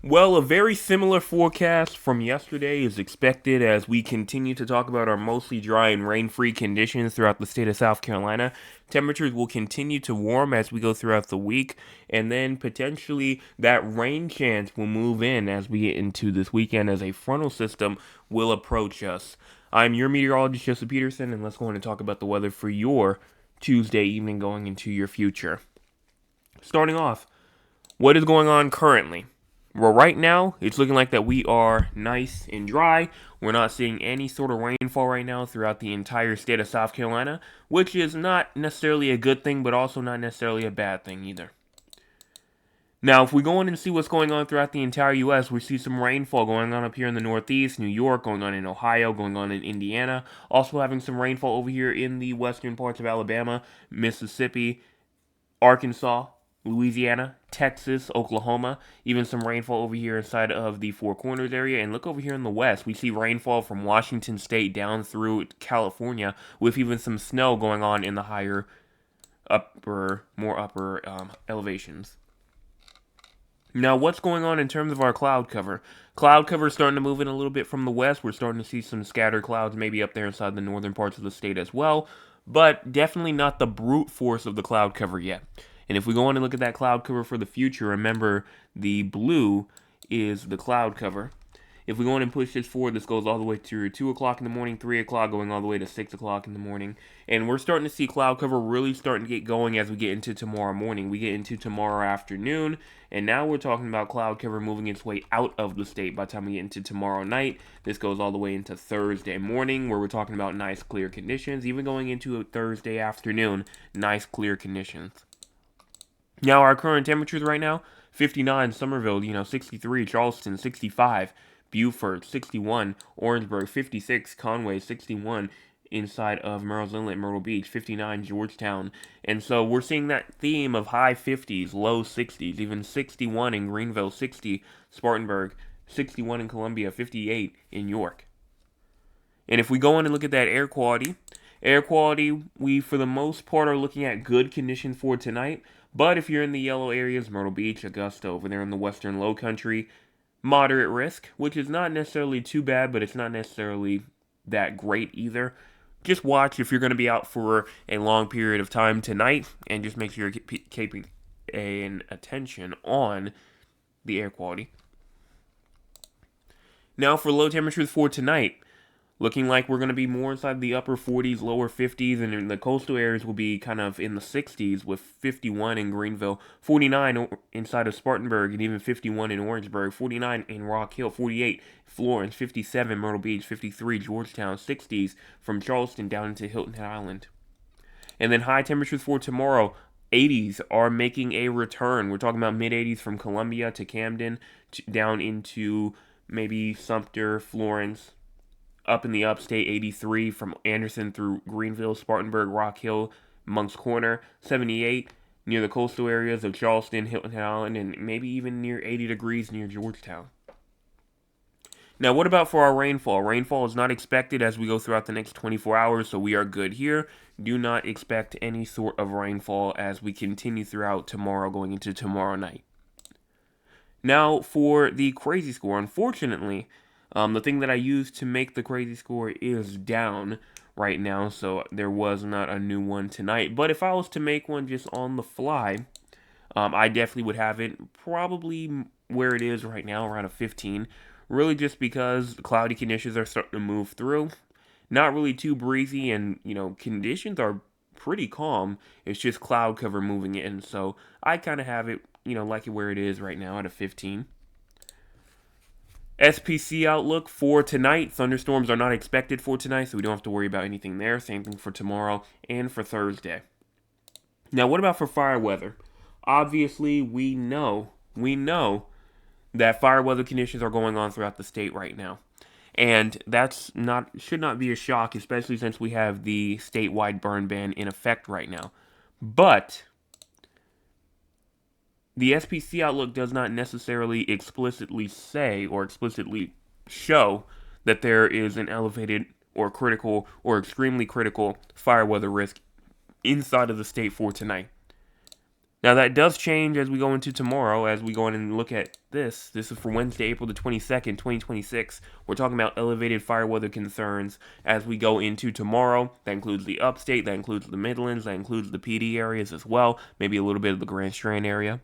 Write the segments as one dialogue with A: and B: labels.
A: Well, a very similar forecast from yesterday is expected as we continue to talk about our mostly dry and rain-free conditions throughout the state of South Carolina. Temperatures will continue to warm as we go throughout the week, and then potentially that rain chance will move in as we get into this weekend as a frontal system will approach us. I'm your meteorologist, Joseph Peterson, and let's go on and talk about the weather for your Tuesday evening going into your future. Starting off, what is going on currently? Well, right now, it's looking like that we are nice and dry. We're not seeing any sort of rainfall right now throughout the entire state of South Carolina, which is not necessarily a good thing, but also not necessarily a bad thing either. Now, if we go in and see what's going on throughout the entire U.S., we see some rainfall going on up here in the Northeast, New York, going on in Ohio, going on in Indiana, also having some rainfall over here in the western parts of Alabama, Mississippi, Arkansas, Louisiana, Texas, Oklahoma, even some rainfall over here inside of the Four Corners area. And look over here in the west, we see rainfall from Washington State down through California, with even some snow going on in the higher, more upper elevations. Now, what's going on in terms of our cloud cover? Cloud cover is starting to move in a little bit from the west. We're starting to see some scattered clouds maybe up there inside the northern parts of the state as well, but definitely not the brute force of the cloud cover yet. And if we go on and look at that cloud cover for the future, remember the blue is the cloud cover. If we go on and push this forward, this goes all the way to 2 o'clock in the morning, 3 o'clock, going all the way to 6 o'clock in the morning. And we're starting to see cloud cover really starting to get going as we get into tomorrow morning. We get into tomorrow afternoon, and now we're talking about cloud cover moving its way out of the state by the time we get into tomorrow night. This goes all the way into Thursday morning, where we're talking about nice clear conditions, even going into a Thursday afternoon, nice clear conditions. Now, our current temperatures right now, 59 Somerville, 63 Charleston, 65 Beaufort, 61 Orangeburg, 56 Conway, 61 inside of Murrells Inlet, Myrtle Beach, 59 Georgetown. And so we're seeing that theme of high 50s, low 60s, even 61 in Greenville, 60 Spartanburg, 61 in Columbia, 58 in York. And if we go in and look at that air quality, we for the most part are looking at good conditions for tonight. But if you're in the yellow areas, Myrtle Beach, Augusta, over there in the western low country, moderate risk, which is not necessarily too bad, but it's not necessarily that great either. Just watch if you're going to be out for a long period of time tonight, and just make sure you're keeping an attention on the air quality. Now for low temperatures for tonight. Looking like we're going to be more inside the upper 40s, lower 50s, and in the coastal areas will be kind of in the 60s with 51 in Greenville, 49 inside of Spartanburg, and even 51 in Orangeburg, 49 in Rock Hill, 48 Florence, 57 Myrtle Beach, 53 Georgetown, 60s from Charleston down into Hilton Head Island. And then high temperatures for tomorrow, 80s are making a return. We're talking about mid-80s from Columbia to Camden, down into maybe Sumter, Florence, up in the upstate, 83 from Anderson through Greenville, Spartanburg, Rock Hill, Moncks Corner, 78 near the coastal areas of Charleston, Hilton Head Island, and maybe even near 80 degrees near Georgetown. Now, what about for our rainfall? Rainfall is not expected as we go throughout the next 24 hours, so we are good here. Do not expect any sort of rainfall as we continue throughout tomorrow, going into tomorrow night. Now, for the crazy score, unfortunately, the thing that I used to make the crazy score is down right now, so there was not a new one tonight. But if I was to make one just on the fly, I definitely would have it probably where it is right now, around a 15. Really just because cloudy conditions are starting to move through. Not really too breezy, and, conditions are pretty calm. It's just cloud cover moving in, so I kind of have it, like it where it is right now at a 15. SPC outlook for tonight. Thunderstorms are not expected for tonight, so we don't have to worry about anything there. Same thing for tomorrow and for Thursday. Now, what about for fire weather? Obviously, we know that fire weather conditions are going on throughout the state right now. And should not be a shock, especially since we have the statewide burn ban in effect right now. But the SPC outlook does not necessarily explicitly say or explicitly show that there is an elevated or critical or extremely critical fire weather risk inside of the state for tonight. Now, that does change as we go into tomorrow, as we go in and look at this. This is for Wednesday, April the 22nd, 2026. We're talking about elevated fire weather concerns as we go into tomorrow. That includes the upstate, that includes the Midlands, that includes the PD areas as well, maybe a little bit of the Grand Strand area.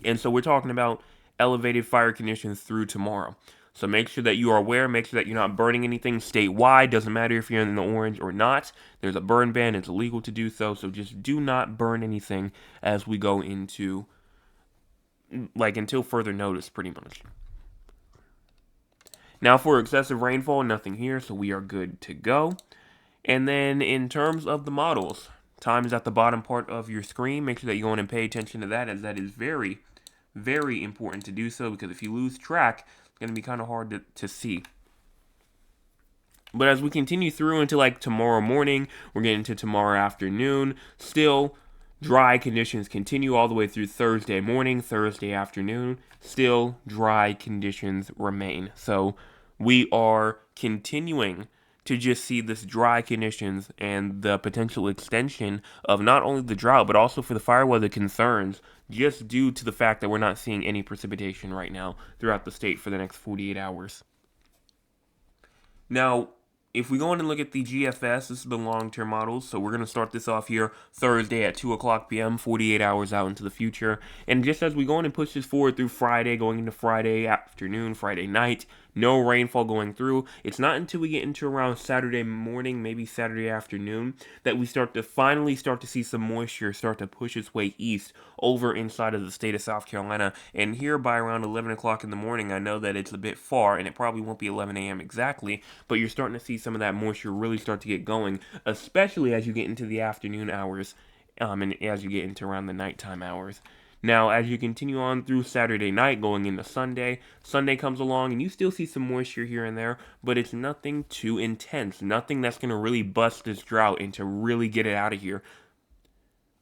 A: And so we're talking about elevated fire conditions through tomorrow. So make sure that you are aware, make sure that you're not burning anything statewide. Doesn't matter if you're in the orange or not. There's a burn ban, it's illegal to do so. So just do not burn anything as we go into, like, until further notice, pretty much. Now for excessive rainfall, nothing here, so we are good to go. And then in terms of the models, time is at the bottom part of your screen. Make sure that you go in and pay attention to that, as that is very, very important to do so, because if you lose track, it's going to be kind of hard to see. But as we continue through into like tomorrow morning, we're getting into tomorrow afternoon, still dry conditions continue all the way through Thursday morning, Thursday afternoon, still dry conditions remain. So we are continuing to just see this dry conditions and the potential extension of not only the drought, but also for the fire weather concerns, just due to the fact that we're not seeing any precipitation right now throughout the state for the next 48 hours. Now, if we go in and look at the GFS, this is the long-term models. So we're going to start this off here Thursday at 2 o'clock p.m., 48 hours out into the future. And just as we go in and push this forward through Friday, going into Friday afternoon, Friday night, no rainfall going through. It's not until we get into around Saturday morning, maybe Saturday afternoon, that we finally start to see some moisture start to push its way east over inside of the state of South Carolina. And here by around 11 o'clock in the morning, I know that it's a bit far, and it probably won't be 11 a.m. exactly, but you're starting to see some of that moisture really start to get going, especially as you get into the afternoon hours, and as you get into around the nighttime hours. Now, as you continue on through Saturday night, going into Sunday, Sunday comes along and you still see some moisture here and there, but it's nothing too intense, nothing that's going to really bust this drought and to really get it out of here.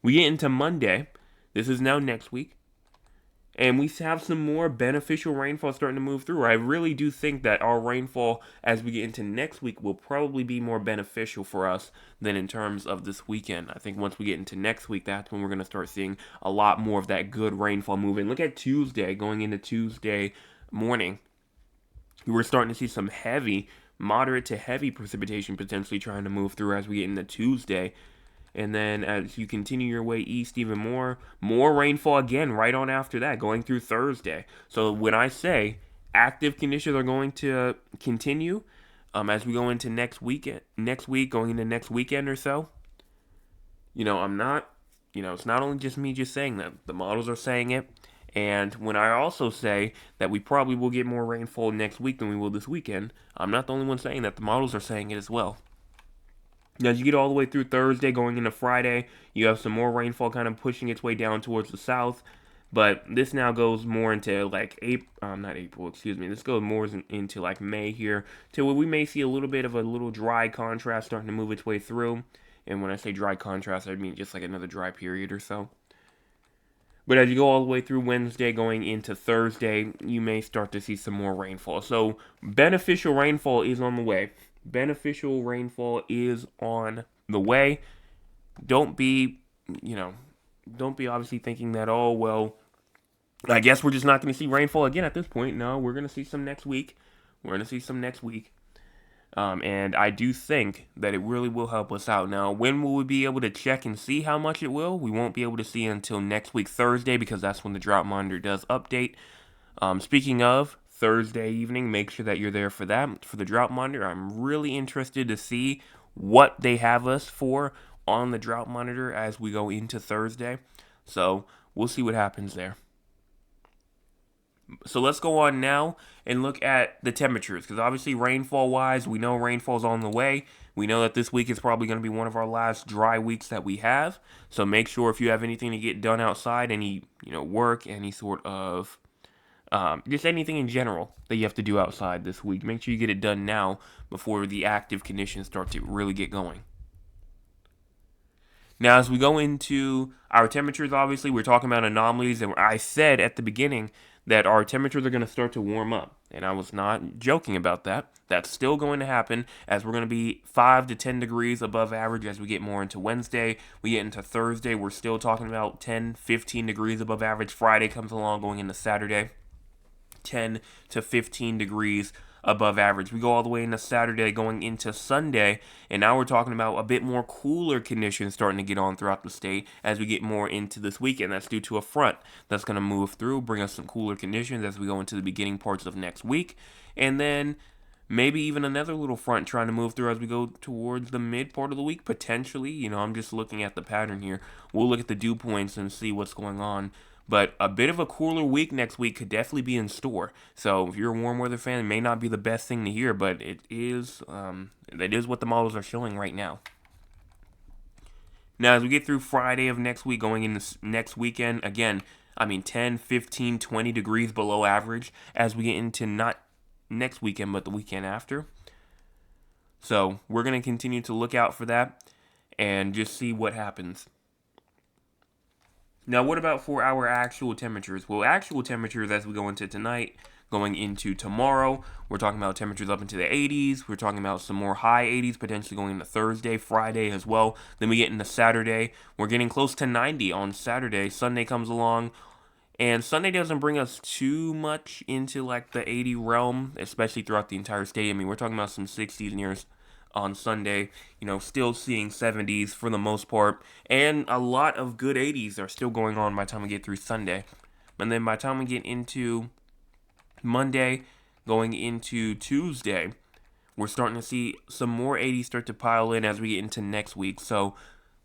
A: We get into Monday, this is now next week, and we have some more beneficial rainfall starting to move through. I really do think that our rainfall as we get into next week will probably be more beneficial for us than in terms of this weekend. I think once we get into next week, that's when we're going to start seeing a lot more of that good rainfall moving. Look at Tuesday, going into Tuesday morning. We're starting to see some heavy, moderate to heavy precipitation potentially trying to move through as we get into Tuesday. And then as you continue your way east even more rainfall again right on after that, going through Thursday. So when I say active conditions are going to continue as we go into next week, going into next weekend or so, I'm not, it's not only just me just saying that. The models are saying it. And when I also say that we probably will get more rainfall next week than we will this weekend, I'm not the only one saying that. The models are saying it as well. Now, as you get all the way through Thursday, going into Friday, you have some more rainfall kind of pushing its way down towards the south. But this now goes more into like This goes more into like May here, to where we may see a little bit of a little dry contrast starting to move its way through. And when I say dry contrast, I mean just like another dry period or so. But as you go all the way through Wednesday, going into Thursday, you may start to see some more rainfall. So beneficial rainfall is on the way. Beneficial rainfall is on the way. Don't be obviously thinking that, oh, well, I guess we're just not going to see rainfall again at this point. No, we're going to see some next week. And I do think that it really will help us out. Now, when will we be able to check and see how much it will? We won't be able to see until next week, Thursday, because that's when the drought monitor does update. Speaking of Thursday evening, make sure that you're there for that, for the drought monitor. I'm really interested to see what they have us for on the drought monitor as we go into Thursday. So we'll see what happens there. So let's go on now and look at the temperatures, because obviously rainfall-wise, we know rainfall's on the way. We know that this week is probably going to be one of our last dry weeks that we have. So make sure if you have anything to get done outside, any work, any sort of just anything in general that you have to do outside this week, make sure you get it done now before the active conditions start to really get going. Now, as we go into our temperatures, obviously, we're talking about anomalies, and I said at the beginning that our temperatures are going to start to warm up. And I was not joking about that. That's still going to happen as we're going to be 5 to 10 degrees above average as we get more into Wednesday. We get into Thursday, we're still talking about 10, 15 degrees above average. Friday comes along going into Saturday, 10 to 15 degrees above average. We go all the way into Saturday going into Sunday, and now we're talking about a bit more cooler conditions starting to get on throughout the state as we get more into this weekend. That's due to a front that's going to move through, bring us some cooler conditions as we go into the beginning parts of next week. And then maybe even another little front trying to move through as we go towards the mid part of the week, potentially. I'm just looking at the pattern here. We'll look at the dew points and see what's going on. But a bit of a cooler week next week could definitely be in store. So if you're a warm weather fan, it may not be the best thing to hear, but it is what the models are showing right now. Now, as we get through Friday of next week, going into next weekend, again, 10, 15, 20 degrees below average as we get into not next weekend, but the weekend after. So we're going to continue to look out for that and just see what happens. Now, what about for our actual temperatures? Well, actual temperatures as we go into tonight, going into tomorrow, we're talking about temperatures up into the 80s. We're talking about some more high 80s, potentially going into Thursday, Friday as well. Then we get into Saturday. We're getting close to 90 on Saturday. Sunday comes along, and Sunday doesn't bring us too much into like the 80 realm, especially throughout the entire state. We're talking about some 60s near on Sunday, still seeing 70s for the most part, and a lot of good 80s are still going on by the time we get through Sunday. And then by the time we get into Monday, going into Tuesday, we're starting to see some more 80s start to pile in as we get into next week. So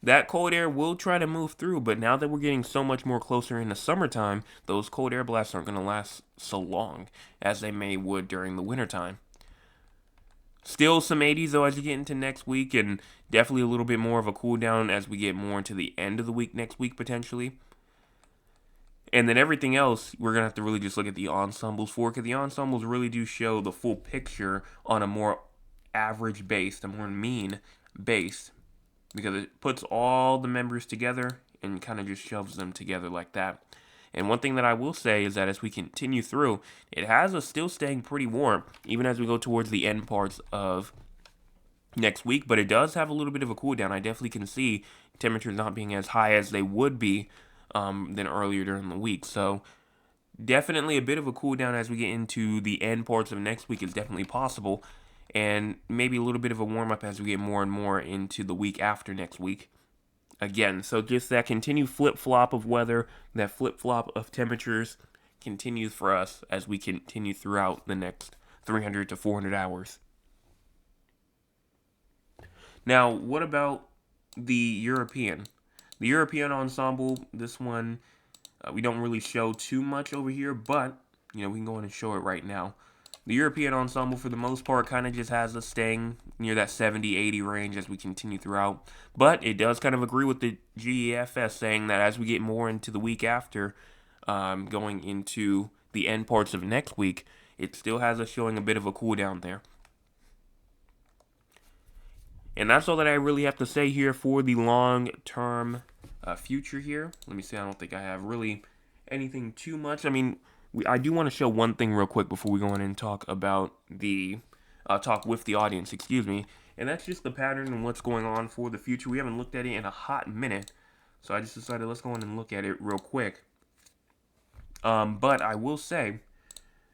A: that cold air will try to move through, but now that we're getting so much more closer in the summertime, those cold air blasts aren't going to last so long as they would during the wintertime. Still some 80s though as you get into next week, and definitely a little bit more of a cool down as we get more into the end of the week next week potentially. And then everything else, we're going to have to really just look at the ensembles for, because the ensembles really do show the full picture on a more average base, a more mean base, because it puts all the members together and kind of just shoves them together like that. And one thing that I will say is that as we continue through, it has us still staying pretty warm, even as we go towards the end parts of next week. But it does have a little bit of a cool down. I definitely can see temperatures not being as high as they would be than earlier during the week. So definitely a bit of a cool down as we get into the end parts of next week is definitely possible. And maybe a little bit of a warm up as we get more and more into the week after next week. Again, so just that continued flip-flop of weather, that flip-flop of temperatures continues for us as we continue throughout the next 300 to 400 hours. Now, what about the European? The European ensemble, this one, we don't really show too much over here, but, we can go in and show it right now. The European ensemble, for the most part, kind of just has us staying near that 70-80 range as we continue throughout. But it does kind of agree with the GEFS saying that as we get more into the week after, going into the end parts of next week, it still has us showing a bit of a cool down there. And that's all that I really have to say here for the long-term future here. Let me see, I don't think I have really anything too much. I do want to show one thing real quick before we go in and talk about talk with the audience, and that's just the pattern and what's going on for the future. We haven't looked at it in a hot minute, so I just decided let's go in and look at it real quick. But I will say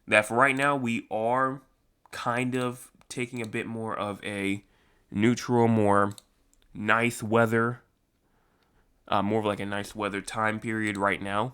A: that for right now, we are kind of taking a bit more of a neutral, more nice weather, more of like a nice weather time period right now.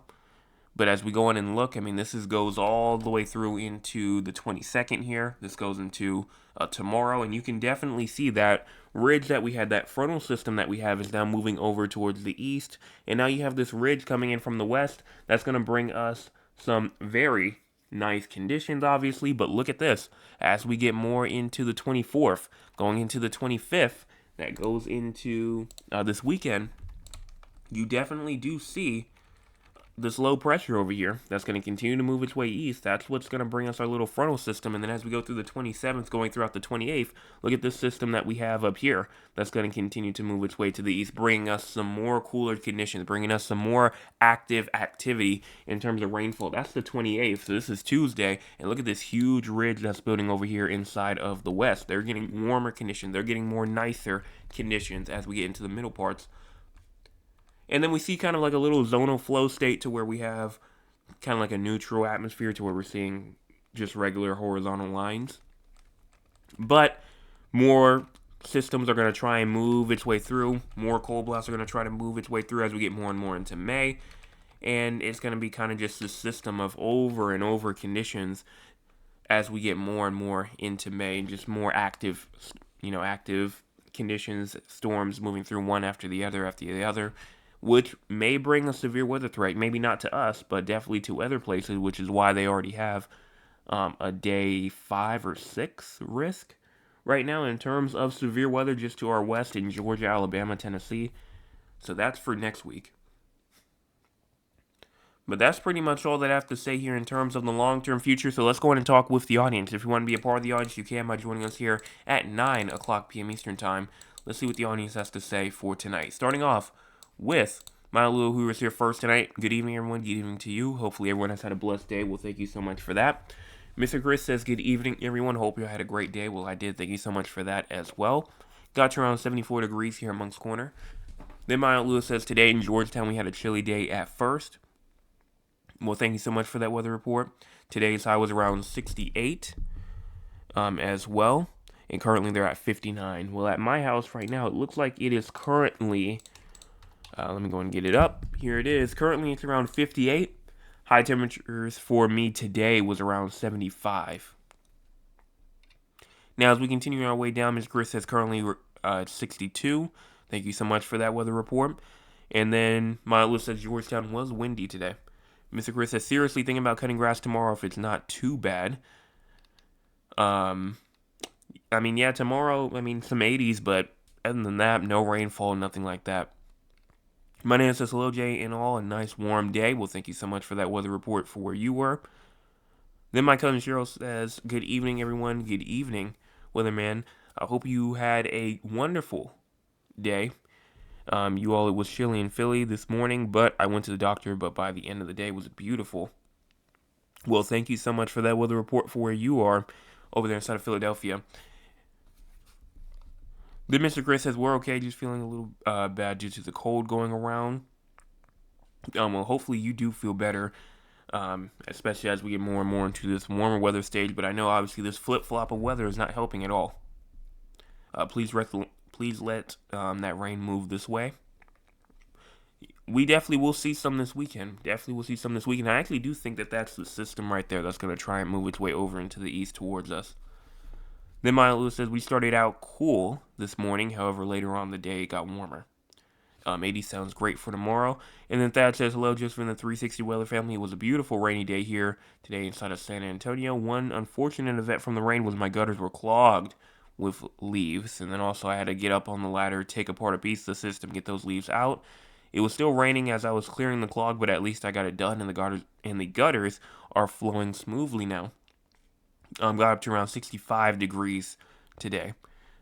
A: But as we go in and look, this goes all the way through into the 22nd here. This goes into tomorrow, and you can definitely see that ridge that we had, that frontal system that we have is now moving over towards the east. And now you have this ridge coming in from the west. That's going to bring us some very nice conditions, obviously. But look at this. As we get more into the 24th, going into the 25th, that goes into this weekend, you definitely do see this low pressure over here that's going to continue to move its way east. That's what's going to bring us our little frontal system. And then as we go through the 27th, going throughout the 28th, look at this system that we have up here that's going to continue to move its way to the east, bringing us some more cooler conditions, bringing us some more active activity in terms of rainfall. That's the 28th, so this is Tuesday. And look at this huge ridge that's building over here inside of the west. They're getting warmer conditions. They're getting more nicer conditions as we get into the middle parts. And then we see kind of like a little zonal flow state to where we have kind of like a neutral atmosphere to where we're seeing just regular horizontal lines. But more systems are going to try and move its way through. More cold blasts are going to try to move its way through as we get more and more into May. And it's going to be kind of just this system of over and over conditions as we get more and more into May. Just more active conditions, storms moving through one after the other, which may bring a severe weather threat. Maybe not to us, but definitely to other places, which is why they already have a day 5 or 6 risk right now in terms of severe weather just to our west in Georgia, Alabama, Tennessee. So that's for next week. But that's pretty much all that I have to say here in terms of the long-term future. So let's go ahead and talk with the audience. If you want to be a part of the audience, you can by joining us here at 9 o'clock p.m. Eastern Time. Let's see what the audience has to say for tonight. Starting off with Milo, who was here first tonight. Good evening, everyone. Good evening to you. Hopefully, everyone has had a blessed day. Well, thank you so much for that. Mr. Chris says, good evening, everyone. Hope you had a great day. Well, I did. Thank you so much for that as well. Got you around 74 degrees here in Monk's Corner. Then my Aunt Lewis says, today in Georgetown, we had a chilly day at first. Well, thank you so much for that weather report. Today's high was around 68 as well. And currently, they're at 59. Well, at my house right now, it looks like it is currently... let me go and get it up. Here it is. Currently, it's around 58. High temperatures for me today was around 75. Now, as we continue our way down, Ms. Chris says currently 62. Thank you so much for that weather report. And then my list says Georgetown was windy today. Mr. Chris says, seriously thinking about cutting grass tomorrow if it's not too bad. Yeah, tomorrow, some 80s, but other than that, no rainfall, nothing like that. My name says, hello, Jay, and all. A nice warm day. Well, thank you so much for that weather report for where you were. Then my cousin Cheryl says, good evening, everyone. Good evening, weatherman. I hope you had a wonderful day. It was chilly in Philly this morning, but I went to the doctor, but by the end of the day, it was beautiful. Well, thank you so much for that weather report for where you are over there inside of Philadelphia. Then Mr. Chris says, we're okay, just feeling a little bad due to the cold going around. Well, hopefully you do feel better, especially as we get more and more into this warmer weather stage. But I know, obviously, this flip-flop of weather is not helping at all. Please let that rain move this way. We definitely will see some this weekend. I actually do think that that's the system right there that's going to try and move its way over into the east towards us. Then Maya Lewis says, we started out cool this morning. However, later on in the day, it got warmer. 80 sounds great for tomorrow. And then Thad says, hello, just from the 360 weather family. It was a beautiful rainy day here today inside of San Antonio. One unfortunate event from the rain was my gutters were clogged with leaves. And then also I had to get up on the ladder, take apart a piece of the system, get those leaves out. It was still raining as I was clearing the clog, but at least I got it done, and the gutters are flowing smoothly now. Got up to around 65 degrees today.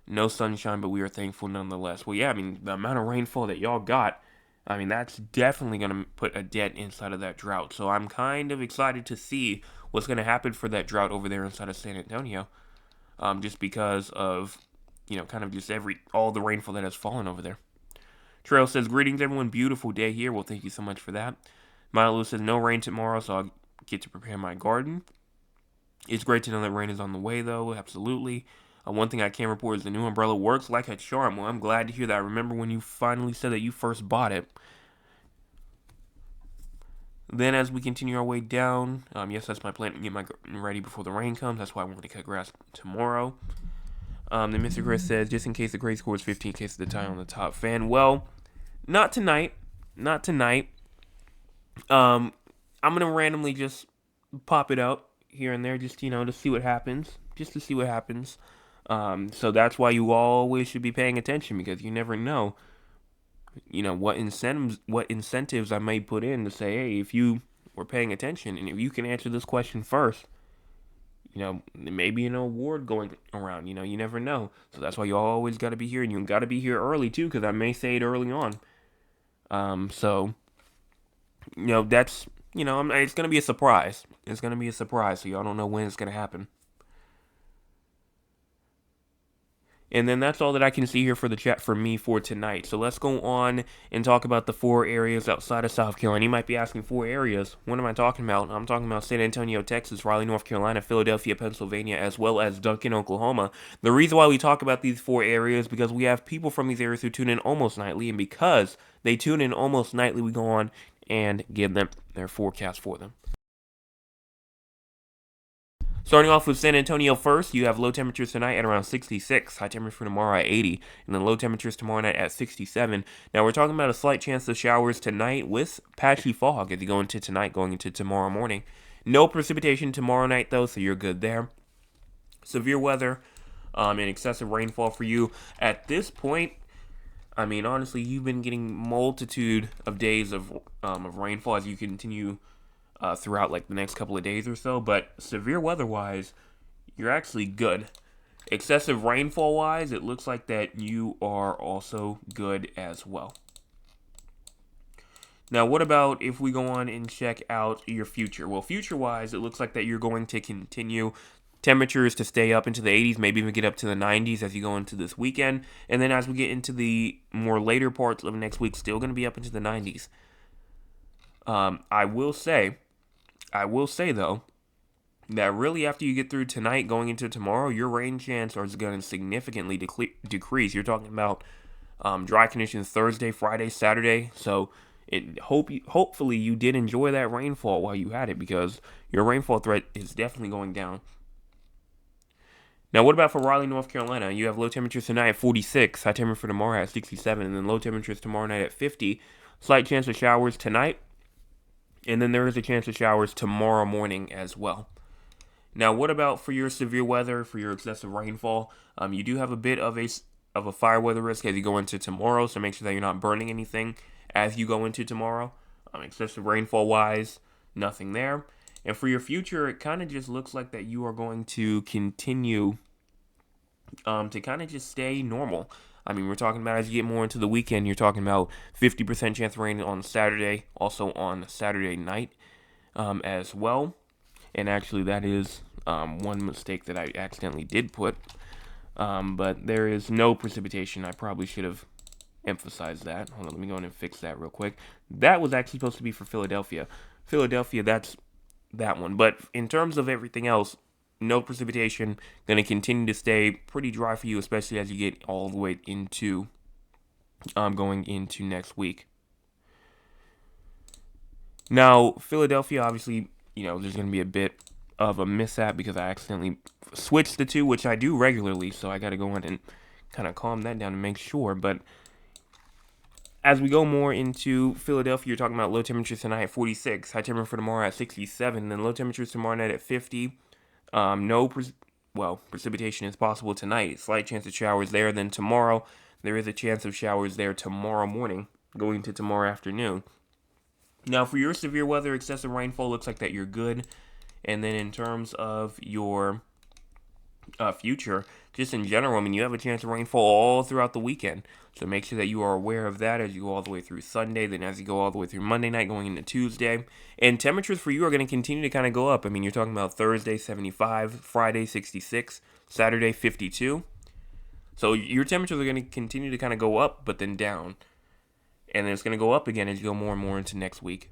A: No sunshine, but we are thankful nonetheless. Well, yeah, the amount of rainfall that y'all got, that's definitely going to put a dent inside of that drought. So I'm kind of excited to see what's going to happen for that drought over there inside of San Antonio. Just because of, kind of just all the rainfall that has fallen over there. Trail says, greetings everyone, beautiful day here. Well, thank you so much for that. Milo says, no rain tomorrow, so I'll get to prepare my garden. It's great to know that rain is on the way, though, absolutely. One thing I can report is the new umbrella works like a charm. Well, I'm glad to hear that. I remember when you finally said that you first bought it. Then as we continue our way down, yes, that's my plan to get my garden ready before the rain comes. That's why I wanted to cut grass tomorrow. Then Mr. Chris says, just in case the grade score is 15, in case of the tie on the top fan. Well, not tonight. I'm going to randomly just pop it out here and there, just, to see what happens. So that's why you always should be paying attention, because you never know. what incentives I may put in to say, hey, if you were paying attention and if you can answer this question first, maybe an award going around. You never know. So that's why you always got to be here, and you got to be here early too, because I may say it early on. So that's it's gonna be a surprise. It's gonna be a surprise. So y'all don't know when it's gonna happen. And then that's all that I can see here for the chat for me for tonight. So let's go on and talk about the 4 areas outside of South Carolina. You might be asking 4 areas. What am I talking about? I'm talking about San Antonio, Texas, Raleigh, North Carolina, Philadelphia, Pennsylvania, as well as Duncan, Oklahoma. The reason why we talk about these 4 areas is because we have people from these areas who tune in almost nightly. And because they tune in almost nightly, we go on and give them their forecast for them. Starting off with San Antonio first, you have low temperatures tonight at around 66, high temperature for tomorrow at 80, and then low temperatures tomorrow night at 67. Now we're talking about a slight chance of showers tonight with patchy fog as you go into tonight, going into tomorrow morning. No precipitation tomorrow night though, so you're good there. Severe weather and excessive rainfall for you at this point. I mean, honestly, you've been getting multitude of days of rainfall as you continue throughout like the next couple of days or so. But severe weather wise, you're actually good. Excessive rainfall wise, it looks like that you are also good as well. Now, what about if we go on and check out your future? Well, future wise, it looks like that you're going to continue temperatures to stay up into the 80s, maybe even get up to the 90s as you go into this weekend. And then as we get into the more later parts of next week, still going to be up into the 90s. I will say though, that really after you get through tonight going into tomorrow, your rain chance is going to significantly decrease. You're talking about dry conditions Thursday, Friday, Saturday. So hopefully you did enjoy that rainfall while you had it, because your rainfall threat is definitely going down. Now, what about for Raleigh, North Carolina? You have low temperatures tonight at 46, high temperature for tomorrow at 67, and then low temperatures tomorrow night at 50. Slight chance of showers tonight, and then there is a chance of showers tomorrow morning as well. Now, what about for your severe weather, for your excessive rainfall? You do have a bit of a fire weather risk as you go into tomorrow, so make sure that you're not burning anything as you go into tomorrow. Excessive rainfall wise, nothing there. And for your future, it kind of just looks like that you are going to continue to kind of just stay normal. I mean, we're talking about as you get more into the weekend, you're talking about 50% chance of rain on Saturday, also on Saturday night as well. And actually, that is one mistake that I accidentally did put. But there is no precipitation. I probably should have emphasized that. Hold on, let me go in and fix that real quick. That was actually supposed to be for Philadelphia. Philadelphia, that's that one. But in terms of everything else, no precipitation. Going to continue to stay pretty dry for you, especially as you get all the way into going into next week. Now, Philadelphia, obviously, there's going to be a bit of a mishap because I accidentally switched the two, which I do regularly, so I got to go in and kind of calm that down and make sure. But as we go more into Philadelphia, you're talking about low temperatures tonight at 46, high temperature for tomorrow at 67, and then low temperatures tomorrow night at 50. Precipitation is possible tonight. Slight chance of showers there. Then tomorrow, there is a chance of showers there tomorrow morning, going to tomorrow afternoon. Now, for your severe weather, excessive rainfall, looks like that you're good. And then in terms of your future, just in general, I mean, you have a chance of rainfall all throughout the weekend. So make sure that you are aware of that as you go all the way through Sunday, then as you go all the way through Monday night, going into Tuesday. And temperatures for you are going to continue to kind of go up. I mean, you're talking about Thursday, 75, Friday, 66, Saturday, 52. So your temperatures are going to continue to kind of go up, but then down. And then it's going to go up again as you go more and more into next week.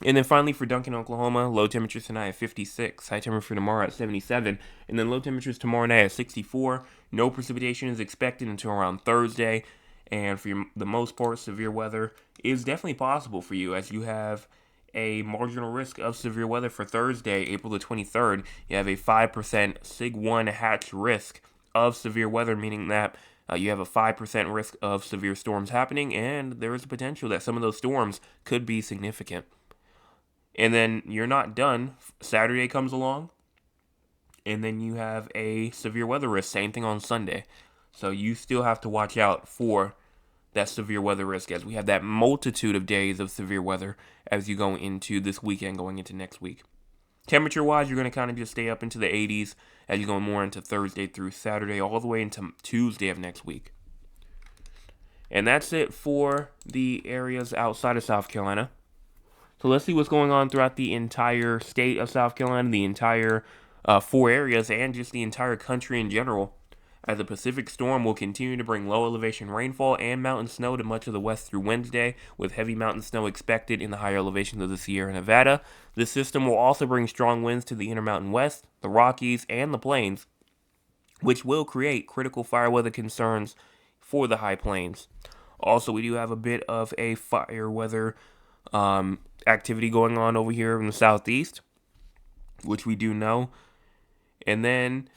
A: And then finally for Duncan, Oklahoma, low temperatures tonight at 56, high temperature for tomorrow at 77, and then low temperatures tomorrow night at 64. No precipitation is expected until around Thursday, and for the most part, severe weather is definitely possible for you as you have a marginal risk of severe weather for Thursday, April the 23rd. You have a 5% Sig 1 hatch risk of severe weather, meaning that you have a 5% risk of severe storms happening, and there is a potential that some of those storms could be significant. And then you're not done. Saturday comes along, and then you have a severe weather risk. Same thing on Sunday. So you still have to watch out for that severe weather risk, as we have that multitude of days of severe weather as you go into this weekend, going into next week. Temperature-wise, you're going to kind of just stay up into the 80s as you go more into Thursday through Saturday, all the way into Tuesday of next week. And that's it for the areas outside of South Carolina. So let's see what's going on throughout the entire state of South Carolina, the entire 4 areas, and just the entire country in general, as the Pacific storm will continue to bring low elevation rainfall and mountain snow to much of the west through Wednesday, with heavy mountain snow expected in the higher elevations of the Sierra Nevada. This system will also bring strong winds to the Intermountain West, the Rockies, and the Plains, which will create critical fire weather concerns for the high plains. Also, we do have a bit of a fire weather activity going on over here in the southeast, which we do know. And then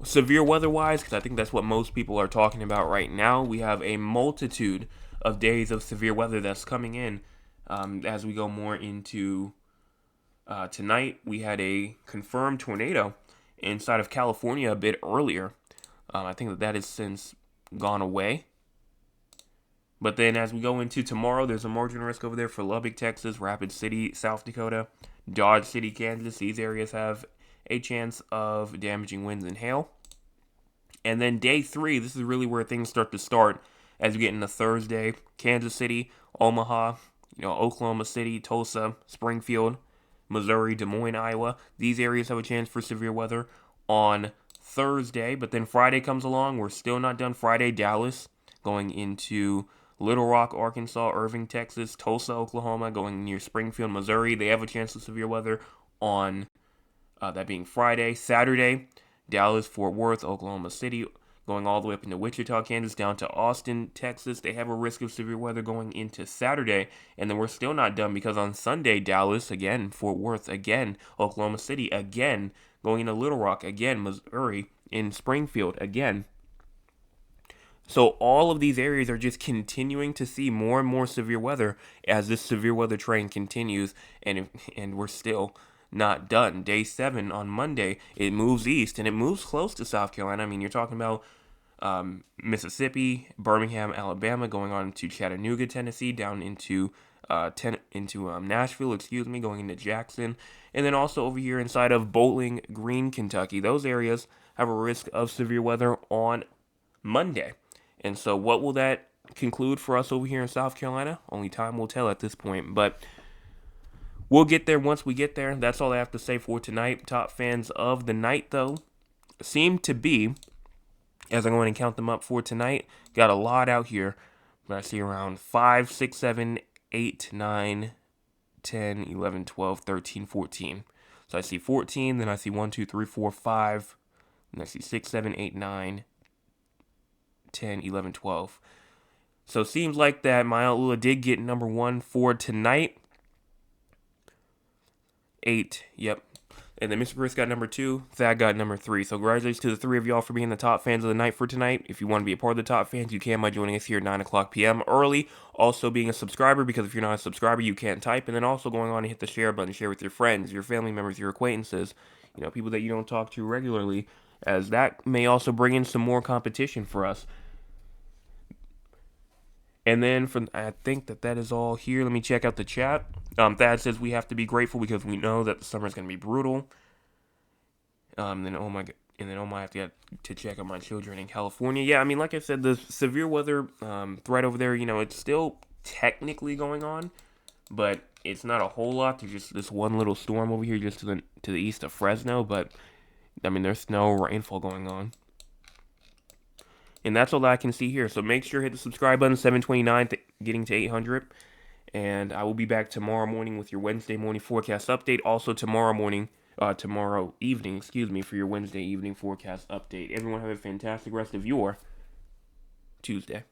A: severe weather-wise, because I think that's what most people are talking about right now, we have a multitude of days of severe weather that's coming in as we go more into tonight. We had a confirmed tornado inside of California a bit earlier. I think that has since gone away. But then as we go into tomorrow, there's a margin risk over there for Lubbock, Texas, Rapid City, South Dakota, Dodge City, Kansas. These areas have a chance of damaging winds and hail. And then day 3, this is really where things start to start as we get into Thursday. Kansas City, Omaha, Oklahoma City, Tulsa, Springfield, Missouri, Des Moines, Iowa. These areas have a chance for severe weather on Thursday. But then Friday comes along. We're still not done. Friday, Dallas, going into Little Rock, Arkansas, Irving, Texas, Tulsa, Oklahoma, going near Springfield, Missouri. They have a chance of severe weather on that being Friday. Saturday, Dallas, Fort Worth, Oklahoma City, going all the way up into Wichita, Kansas, down to Austin, Texas. They have a risk of severe weather going into Saturday. And then we're still not done, because on Sunday, Dallas, again, Fort Worth, again, Oklahoma City, again, going into Little Rock, again, Missouri, in Springfield, again. So all of these areas are just continuing to see more and more severe weather as this severe weather train continues, and we're still not done. Day 7 on Monday, it moves east, and it moves close to South Carolina. I mean, you're talking about Mississippi, Birmingham, Alabama, going on to Chattanooga, Tennessee, down into Nashville, going into Jackson, and then also over here inside of Bowling Green, Kentucky. Those areas have a risk of severe weather on Monday. And so what will that conclude for us over here in South Carolina? Only time will tell at this point, but we'll get there once we get there. That's all I have to say for tonight. Top fans of the night, though, seem to be, as I'm going to count them up for tonight, got a lot out here. But I see around 5, 6, 7, 8, 9, 10, 11, 12, 13, 14. So I see 14, then I see 1, 2, 3, 4, 5, and I see 6, 7, 8, 9, 10, 11, 12. So it seems like that my Aunt Lula did get number 1 for tonight. 8, yep. And then Mr. Chris got number 2. Thad got number 3. So congratulations to the 3 of y'all for being the top fans of the night for tonight. If you want to be a part of the top fans, you can by joining us here at 9 o'clock p.m. early. Also being a subscriber, because if you're not a subscriber, you can't type. And then also going on and hit the share button, share with your friends, your family members, your acquaintances, people that you don't talk to regularly, as that may also bring in some more competition for us. And then I think that is all here. Let me check out the chat. Thad says we have to be grateful because we know that the summer is going to be brutal. Then oh my, I have to get to check on my children in California. Yeah, I mean, like I said, the severe weather threat over there, it's still technically going on, but it's not a whole lot. There's just this one little storm over here just to the east of Fresno, but I mean, there's no rainfall going on. And that's all that I can see here. So make sure to hit the subscribe button, 729, getting to 800. And I will be back tomorrow morning with your Wednesday morning forecast update. Also tomorrow evening, for your Wednesday evening forecast update. Everyone have a fantastic rest of your Tuesday.